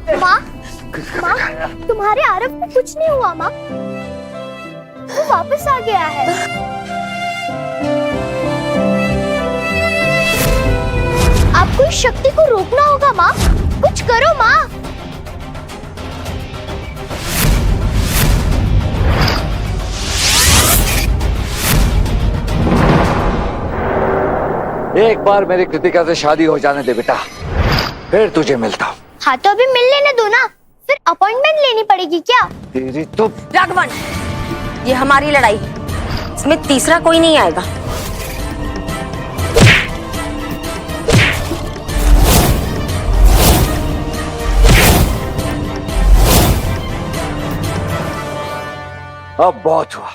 माँ, माँ, तुम्हारे आरव को कुछ नहीं हुआ माँ, वो वापस आ गया है। आपको इस शक्ति को रोकना होगा माँ, कुछ करो माँ। एक बार मेरी कृतिका से शादी हो जाने दे बेटा, फिर तुझे मिलता हूँ। हाँ तो अभी मिल लेने दो ना, फिर अपॉइंटमेंट लेनी पड़ेगी क्या? तेरी तो। राघवन, ये हमारी लड़ाई है, इसमें तीसरा कोई नहीं आएगा। अब बहुत हुआ,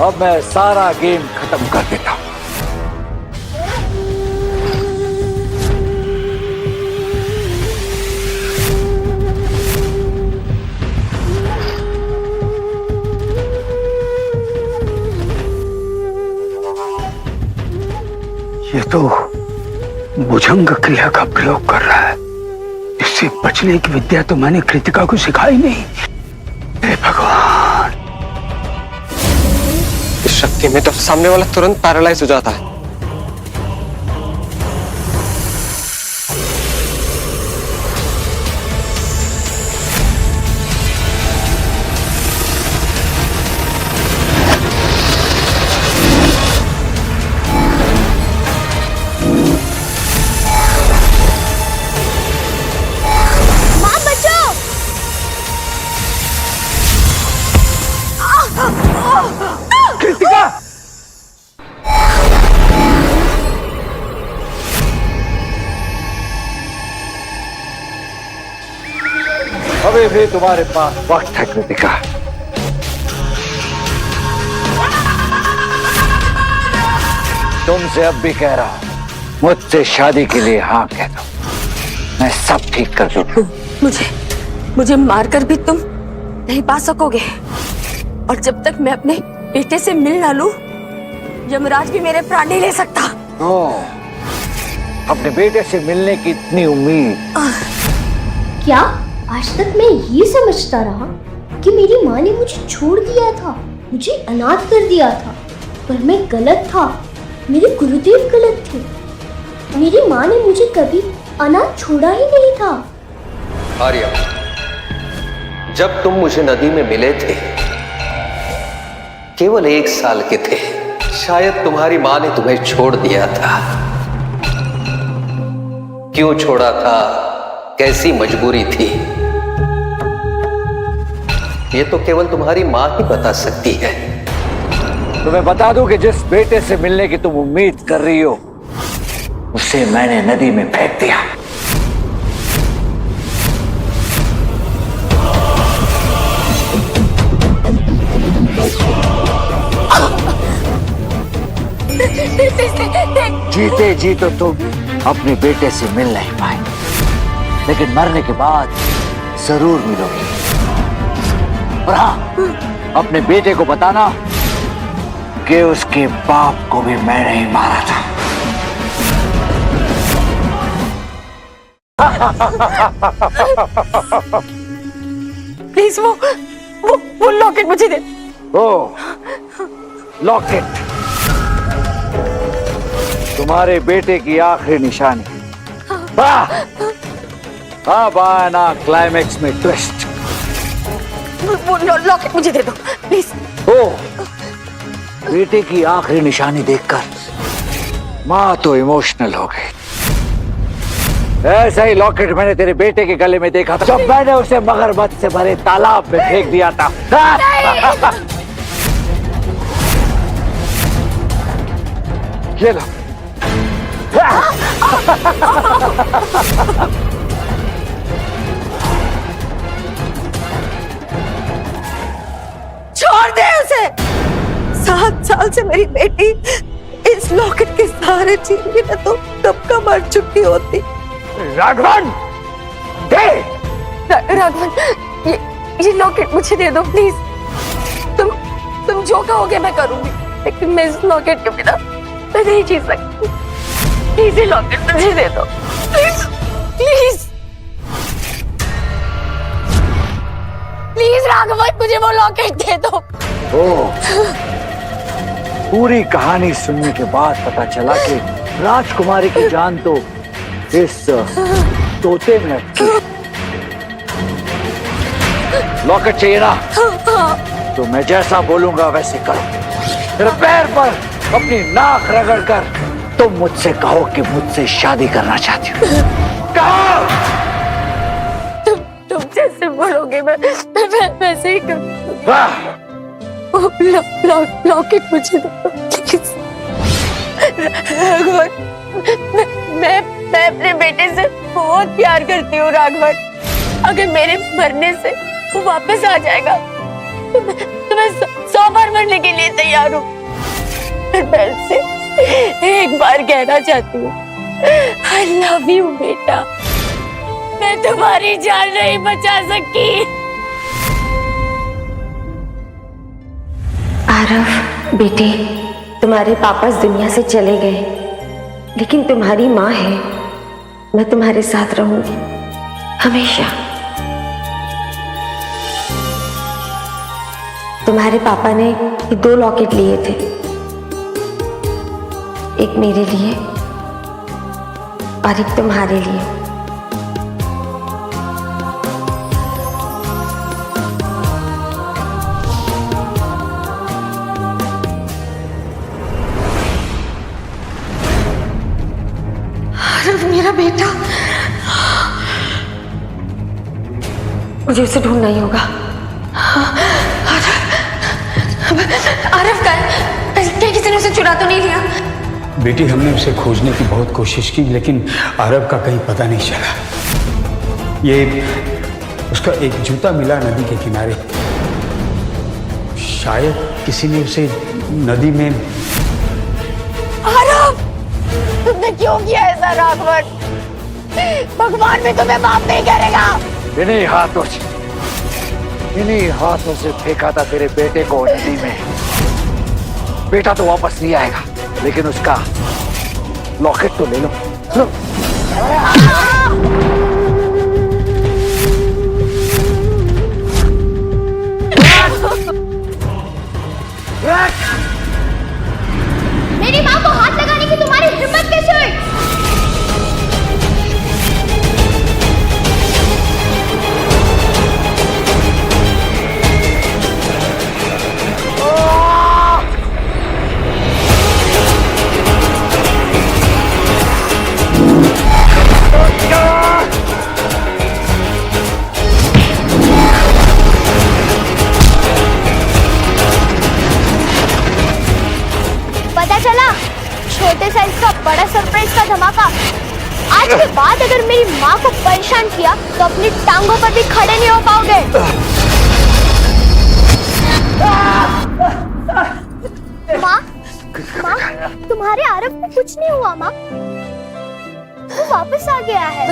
अब मैं सारा गेम खत्म कर देता हूँ। ये तो भुजंग क्रिया का प्रयोग कर रहा है। इससे बचने की विद्या तो मैंने कृतिका को सिखाई नहीं। हे भगवान, इस शक्ति में तो सामने वाला तुरंत पैरालाइज हो जाता है। अभी भी तुम्हारे पास वक्त है कृतिका। तुमसे अब भी कह रहा हूं, मुझसे शादी के लिए हाँ कह दो, मैं सब ठीक कर दूंगा। मुझे मारकर भी तुम नहीं पा सकोगे, और जब तक मैं अपने बेटे से मिल ना लूं, यमराज भी मेरे प्राण नहीं ले सकता। अपने बेटे से मिलने की इतनी उम्मीद? क्या आज तक मैं ये समझता रहा कि मेरी माँ ने मुझे छोड़ दिया था, मुझे अनाथ कर दिया था, पर मैं गलत था, मेरे गुरुदेव गलत थे। मेरी माँ ने मुझे कभी अनाथ छोड़ा ही नहीं था। आर्या, जब तुम मुझे नदी में मिले थे, केवल 1 साल के थे। शायद तुम्हारी माँ ने तुम्हें छोड़ दिया था। क्यों छोड़ा था, कैसी मजबूरी थी, ये तो केवल तुम्हारी माँ ही बता सकती है। तुम्हें बता दूं कि जिस बेटे से मिलने की तुम उम्मीद कर रही हो, उसे मैंने नदी में फेंक दिया। जीते जी तो तुम अपने बेटे से मिल नहीं पाए, लेकिन मरने के बाद जरूर मिलोगी। और हाँ, अपने बेटे को बताना कि उसके बाप को भी मैंने ही मारा था। प्लीज वो लॉकेट मुझे दे। ओ, लॉकेट तुम्हारे बेटे की आखिरी निशानी। वाह, अब आना क्लाइमेक्स में ट्विस्ट। वो लॉकेट मुझे दे दो प्लीज। ओ, बेटे की आखिरी निशानी देखकर माँ तो इमोशनल हो गई। ऐसा ही लॉकेट मैंने तेरे बेटे के गले में देखा था जब मैंने उसे मगरमच्छ से भरे तालाब में फेंक दिया था। ये लो। छोड़ दे उसे। 7 साल से मेरी बेटी इस लॉकेट के सहारे जी रही है, तो कब का मर चुकी होती। राघवन, दे। राघवन, ये लॉकेट मुझे दे दो प्लीज। तुम जो कहोगे मैं करूंगी, लेकिन मैं इस लॉकेट के बिना मैं नहीं जी सकती। प्लीज ये लॉकेट मुझे दे दो, प्लीज प्लीज। मुझे वो लॉकेट दे दो। ओ, पूरी कहानी सुनने के बाद पता चला कि राजकुमारी की जान तो इस तोते में अटकी है। लॉकेट चाहिए ना? तो मैं जैसा बोलूंगा वैसे करो। मेरे पैर पर अपनी नाक रगड़ कर तुम मुझसे कहो कि मुझसे शादी करना चाहती हो। कहो। तुम जैसे बोलोगे मैं वैसे ही करूंगी। वाह! लॉकेट मुझे दो प्लीज। राघवन, मैं अपने बेटे से बहुत प्यार करती हूँ राघवन। अगर मेरे मरने से वो वापस आ जाएगा तो मैं 100 बार मरने के लिए तैयार हूँ। मैं उससे एक बार कहना चाहती हूँ, आई लव यू बेटा। मैं तुम्हारी जान नहीं बचा सकी। आरव बेटे, तुम्हारे पापा इस दुनिया से चले गए, लेकिन तुम्हारी माँ है। मैं तुम्हारे साथ रहूंगी हमेशा। तुम्हारे पापा ने ये 2 लॉकेट लिए थे, एक मेरे लिए और एक तुम्हारे लिए। मेरा बेटा, मुझे उसे ढूंढना ही होगा। आरव का क्या किसी ने उसे चुरा तो नहीं लिया? बेटी, हमने उसे खोजने की बहुत कोशिश की, लेकिन आरव का कहीं पता नहीं चला। ये उसका एक जूता मिला नदी के किनारे। शायद किसी ने उसे नदी में। आरव, तुमने क्यों किया ऐसा राघवन? भगवान भी तुम्हें माफ नहीं करेगा। इन्हीं हाथों से फेंका था तेरे बेटे को नदी में। बेटा तो वापस नहीं आएगा, लेकिन उसका लॉकेट तो ले लो। लो। मेरी माँ को हाथ लगाने की तुम्हारी हिम्मत कैसे हुई? पता चला, छोटे साइज का बड़ा सरप्राइज का धमाका। आज के बाद अगर मेरी माँ को परेशान किया तो अपनी टांगों पर भी खड़े नहीं हो पाओगे। माँ, माँ, तुम्हारे आरव को कुछ नहीं हुआ माँ। वो वापस आ गया है।